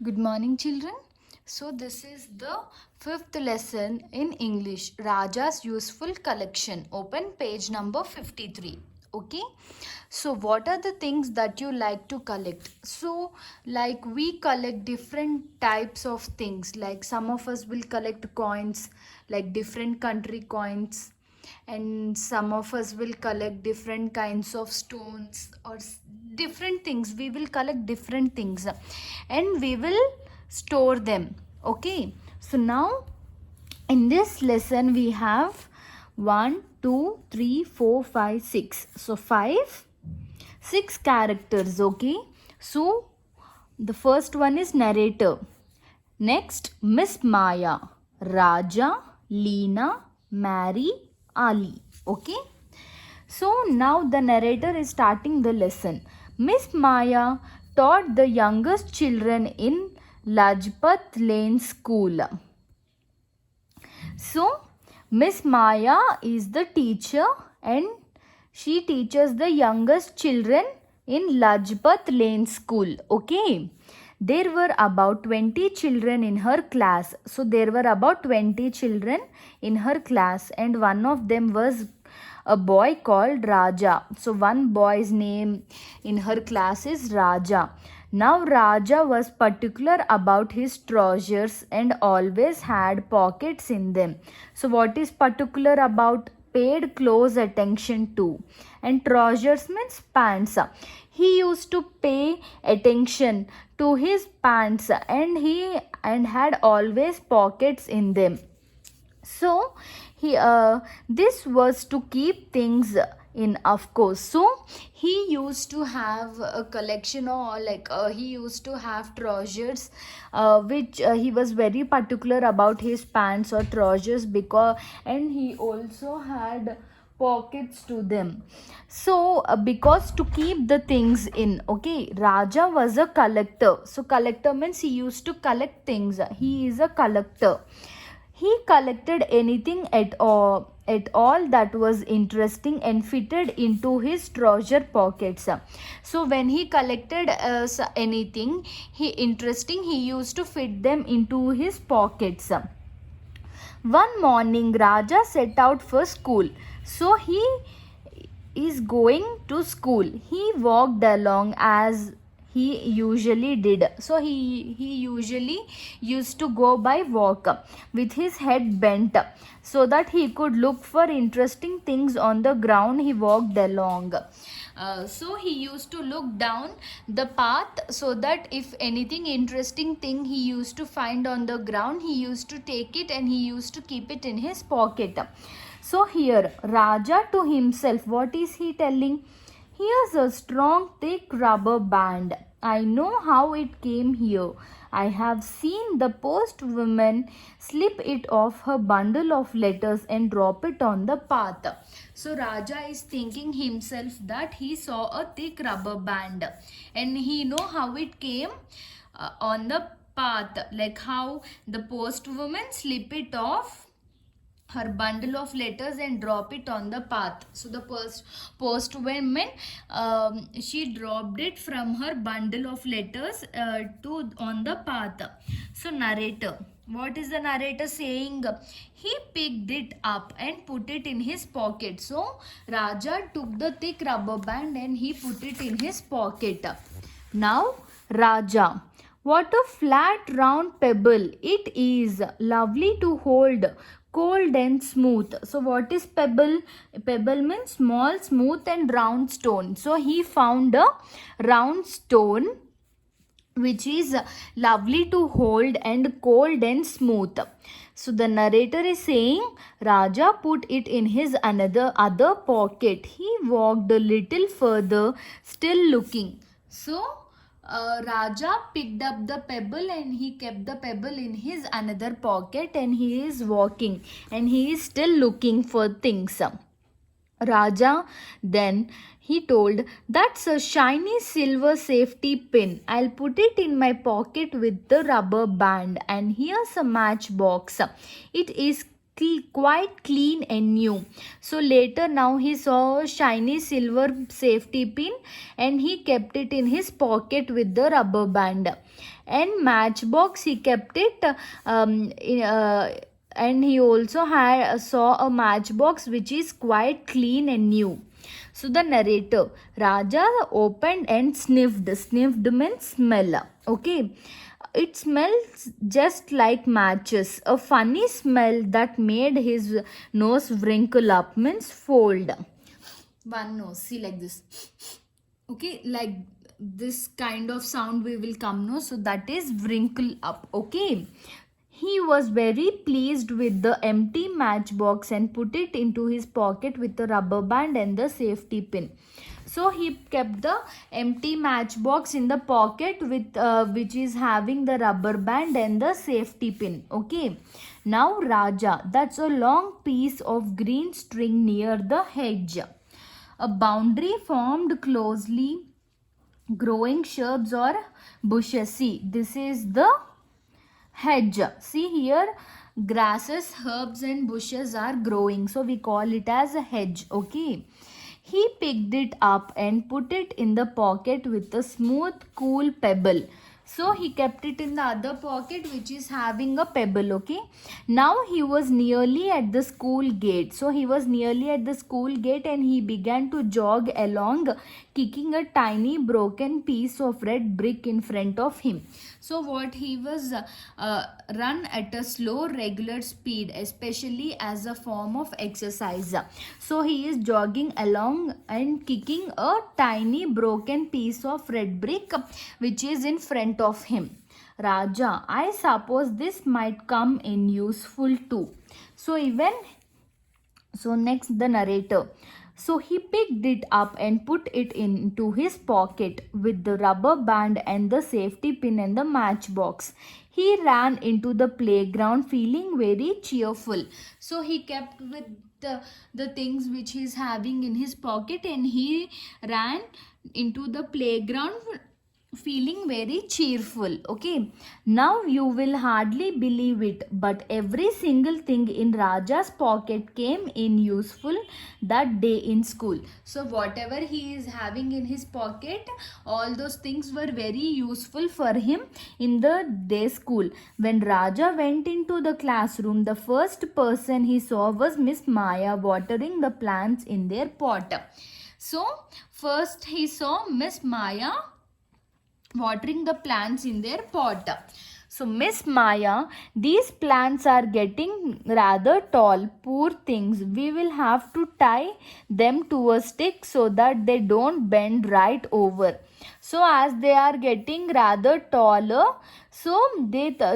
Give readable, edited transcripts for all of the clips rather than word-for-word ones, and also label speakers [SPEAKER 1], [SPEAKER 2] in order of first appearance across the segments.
[SPEAKER 1] Good morning, children. So, this is the fifth lesson in English, Raja's Useful Collection. Open page number 53. Okay. So, what are the things that you like to collect? So, like we collect different types of things. Like some of us will collect coins, like different country coins, and some of us will collect different kinds of stones or different things. We will collect different things and we will store them. Okay, so now in this lesson we have 1 2 3 4 5 6, so 6 characters. Okay, so the first one is narrator. Next, Miss Maya, Raja, Leena, Mary, Ali. Okay. So now the narrator is starting the lesson. Miss Maya taught the youngest children in Lajpat Lane School. So Miss Maya is the teacher and she teaches the youngest children in Lajpat Lane School. Okay. There were about 20 children in her class. So there were about 20 children in her class and one of them was a boy called Raja. So one boy's name in her class is Raja. Now Raja was particular about his trousers and always had pockets in them. So what is particular about? Paid close attention to. And trousers means pants. He used to pay attention to his pants and had always pockets in them. So he this was to keep things in, of course. So he used to have a collection, or like he used to have trousers which he was very particular about his pants or trousers, because and he also had pockets to them. So because to keep the things in. Okay, Raja was a collector. So collector means he used to collect things. He is a collector. He collected anything at all that was interesting and fitted into his trouser pockets. So when he collected anything he interesting, he used to fit them into his pockets. One morning Raja set out for school. So he is going to school. He walked along as he usually did. So he usually used to go by walk with his head bent so that he could look for interesting things on the ground he walked along. So he used to look down the path so that if anything interesting thing he used to find on the ground, he used to take it and he used to keep it in his pocket. So here Raja to himself, what is he telling? Here's a strong thick rubber band. I know how it came here. I have seen the post woman slip it off her bundle of letters and drop it on the path. So Raja is thinking himself that he saw a thick rubber band and he know how it came on the path, like how the post woman slip it off her bundle of letters and drop it on the path. So the post woman, she dropped it from her bundle of letters to on the path. So narrator, what is the narrator saying? He picked it up and put it in his pocket. So Raja took the thick rubber band and he put it in his pocket. Now Raja, what a flat round pebble it is, lovely to hold, cold and smooth. So what is pebble? Pebble means small, smooth and round stone. So he found a round stone which is lovely to hold and cold and smooth. So the narrator is saying Raja put it in his other pocket. He walked a little further, still looking. So Raja picked up the pebble and he kept the pebble in his another pocket and he is walking and he is still looking for things. Raja then he told, that's a shiny silver safety pin. I'll put it in my pocket with the rubber band. And here's a matchbox. It is quite clean and new. So later now he saw a shiny silver safety pin and he kept it in his pocket with the rubber band. And matchbox he kept it and he also had saw a matchbox which is quite clean and new. So the narrator, Raja opened and sniffed. Sniffed means smell. Okay. It smells just like matches. A funny smell that made his nose wrinkle up means fold. One nose, see like this. Okay, like this kind of sound we will come, no? So that is wrinkle up. Okay. He was very pleased with the empty matchbox and put it into his pocket with the rubber band and the safety pin. So he kept the empty matchbox in the pocket with which is having the rubber band and the safety pin. Okay. Now Raja, that's a long piece of green string near the hedge. A boundary formed closely growing shrubs or bushes. See, this is the hedge. See here, grasses, herbs and bushes are growing, so we call it as a hedge. Okay. He picked it up and put it in the pocket with a smooth cool pebble. So he kept it in the other pocket which is having a pebble. Okay. Now he was nearly at the school gate. So he was nearly at the school gate and he began to jog along, kicking a tiny broken piece of red brick in front of him. So what he was run at a slow regular speed, especially as a form of exercise. So he is jogging along and kicking a tiny broken piece of red brick which is in front of him. Raja, I suppose this might come in useful too. So next the narrator. So he picked it up and put it into his pocket with the rubber band and the safety pin and the matchbox. He ran into the playground feeling very cheerful. So he kept with the things which he is having in his pocket and he ran into the playground feeling very cheerful. Okay. Now you will hardly believe it, but every single thing in Raja's pocket came in useful that day in school. So whatever he is having in his pocket, all those things were very useful for him in the day school. When Raja went into the classroom, the first person he saw was Miss Maya watering the plants in their pot. So first he saw Miss Maya watering the plants in their pot. So Miss Maya, these plants are getting rather tall. Poor things. We will have to tie them to a stick so that they don't bend right over. So as they are getting rather taller, so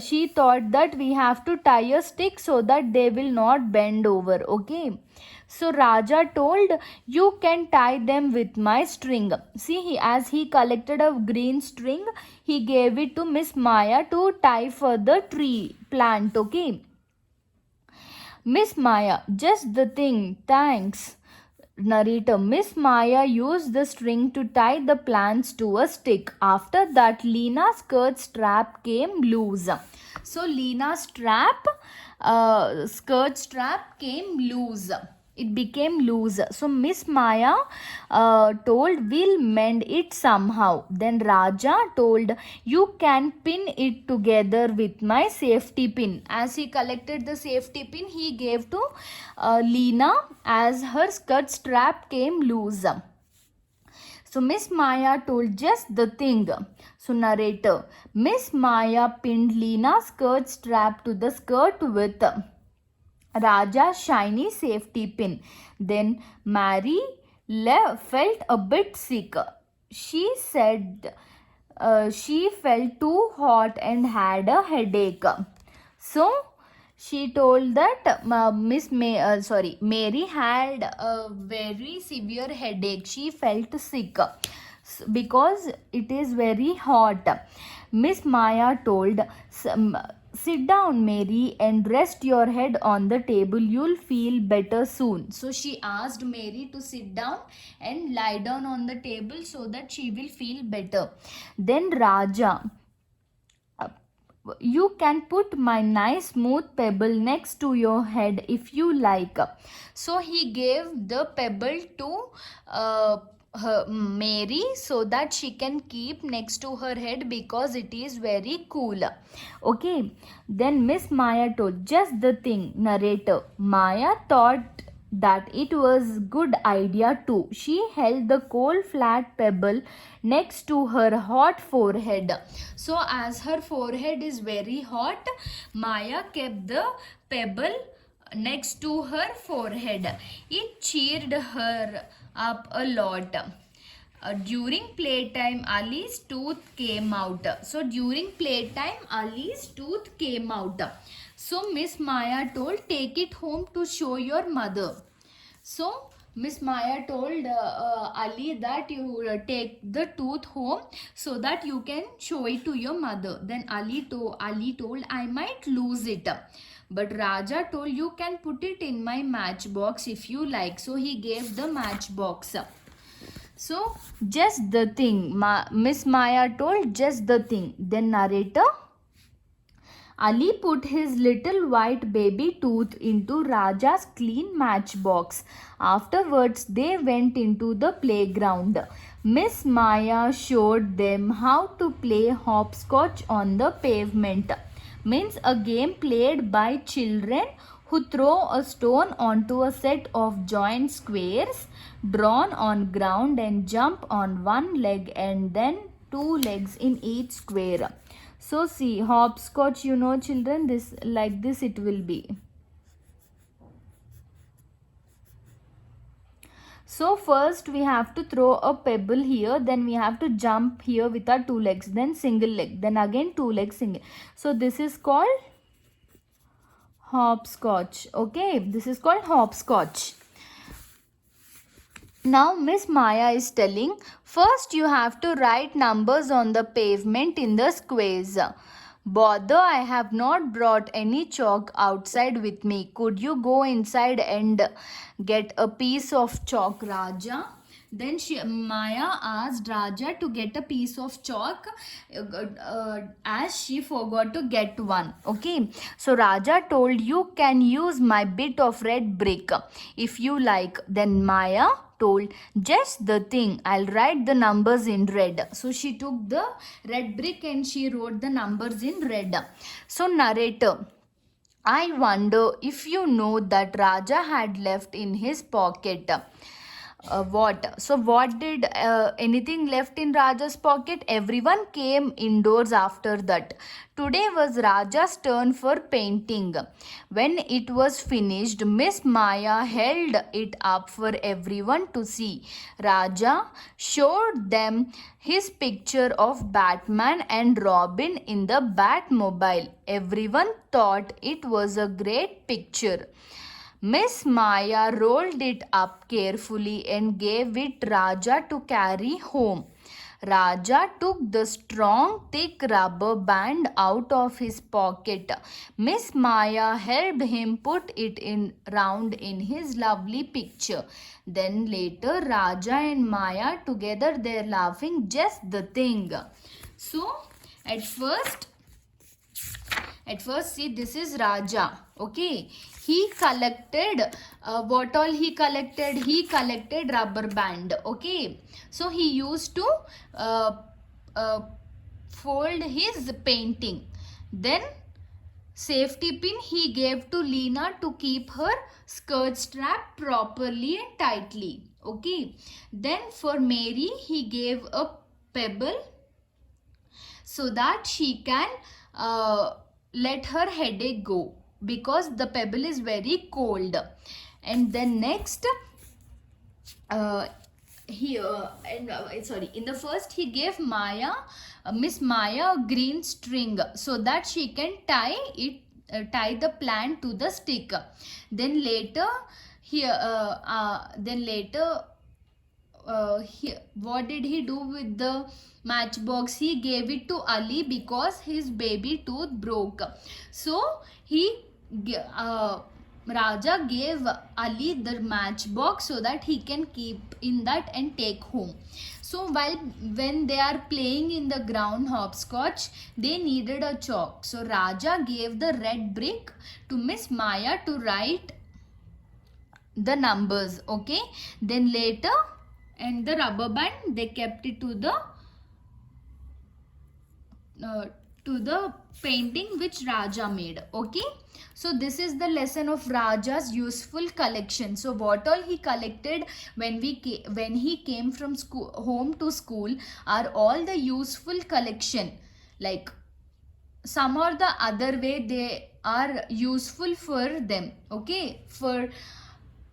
[SPEAKER 1] she thought that we have to tie a stick so that they will not bend over. Okay. So Raja told, you can tie them with my string. See, as he collected a green string, he gave it to Miss Maya to tie for the tree plant. Okay. Miss Maya, just the thing. Thanks. Narrator, Miss Maya used the string to tie the plants to a stick. After that, Lena's skirt strap came loose. So Lena's skirt strap came loose. It became loose. So Miss Maya told, we'll mend it somehow. Then Raja told, you can pin it together with my safety pin. As he collected the safety pin, he gave to Lena as her skirt strap came loose. So Miss Maya told, just the thing. So narrator, Miss Maya pinned Lena's skirt strap to the skirt with Raja's shiny safety pin. Then Mary felt a bit sick. She said she felt too hot and had a headache. So she told that Mary had a very severe headache. She felt sick because it is very hot. Miss Maya told, sit down, Mary, and rest your head on the table. You'll feel better soon. So she asked Mary to sit down and lie down on the table so that she will feel better. Then Raja you can put my nice smooth pebble next to your head if you like. So he gave the pebble to Mary so that she can keep next to her head because it is very cool. Okay, then Miss Maya told, just the thing. Narrator: Maya thought that it was good idea too. She held the cold flat pebble next to her hot forehead. So as her forehead is very hot, Maya kept the pebble next to her forehead. It cheered her up a lot. During playtime, Ali's tooth came out. So during playtime, Ali's tooth came out. So Miss Maya told, take it home to show your mother. So Miss Maya told Ali that you take the tooth home so that you can show it to your mother. Then Ali told, I might lose it. But Raja told, you can put it in my matchbox if you like. So he gave the matchbox. So just the thing. Miss Maya told, just the thing. Then narrator: Ali put his little white baby tooth into Raja's clean matchbox. Afterwards, they went into the playground. Miss Maya showed them how to play hopscotch on the pavement. Means a game played by children who throw a stone onto a set of joined squares drawn on ground and jump on one leg and then two legs in each square. So see, hopscotch, you know children, this like this it will be. So first we have to throw a pebble here, then we have to jump here with our two legs, then single leg, then again two legs single. So this is called hopscotch. Okay, this is called hopscotch. Now Miss Maya is telling, first you have to write numbers on the pavement in the squares. Bother, I have not brought any chalk outside with me. Could you go inside and get a piece of chalk, Raja? Then Maya asked Raja to get a piece of chalk as she forgot to get one. Okay, so Raja told, you can use my bit of red brick if you like. Then Maya told, just the thing, I'll write the numbers in red. So she took the red brick and she wrote the numbers in red. So narrator: I wonder if you know that Raja had left in his pocket. What? So what did anything left in Raja's pocket? Everyone came indoors after that. Today was Raja's turn for painting. When it was finished, Miss Maya held it up for everyone to see. Raja showed them his picture of Batman and Robin in the Batmobile. Everyone thought it was a great picture. Miss Maya rolled it up carefully and gave it Raja to carry home. Raja took the strong, thick rubber band out of his pocket. Miss Maya helped him put it in round in his lovely picture. Then later, Raja and Maya together, they're laughing, just the thing. So, at first, see, this is Raja. Okay, he collected what all he collected? He collected rubber band. Okay, so he used to fold his painting. Then safety pin he gave to Lena to keep her skirt strap properly and tightly. Okay, then for Mary he gave a pebble so that she can let her headache go, because the pebble is very cold. And then next in the first he gave Miss Maya a green string so that she can tie the plant to the stick. Then later what did he do with the matchbox? He gave it to Ali because his baby tooth broke. So Raja gave Ali the matchbox so that he can keep in that and take home. So when they are playing in the ground hopscotch, they needed a chalk. So Raja gave the red brick to Miss Maya to write the numbers. Okay, then later, and the rubber band, they kept it to the painting which Raja made. Okay, so this is the lesson of Raja's useful collection. So what all he collected when he came from school home to school are all the useful collection. Like some or the other way they are useful for them. Okay, for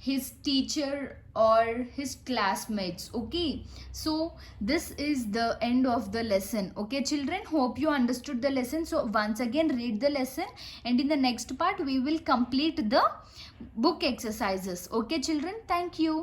[SPEAKER 1] his teacher or his classmates. Okay, so this is the end of the lesson. Okay children, hope you understood the lesson. So once again read the lesson, and in the next part we will complete the book exercises. Okay children, thank you.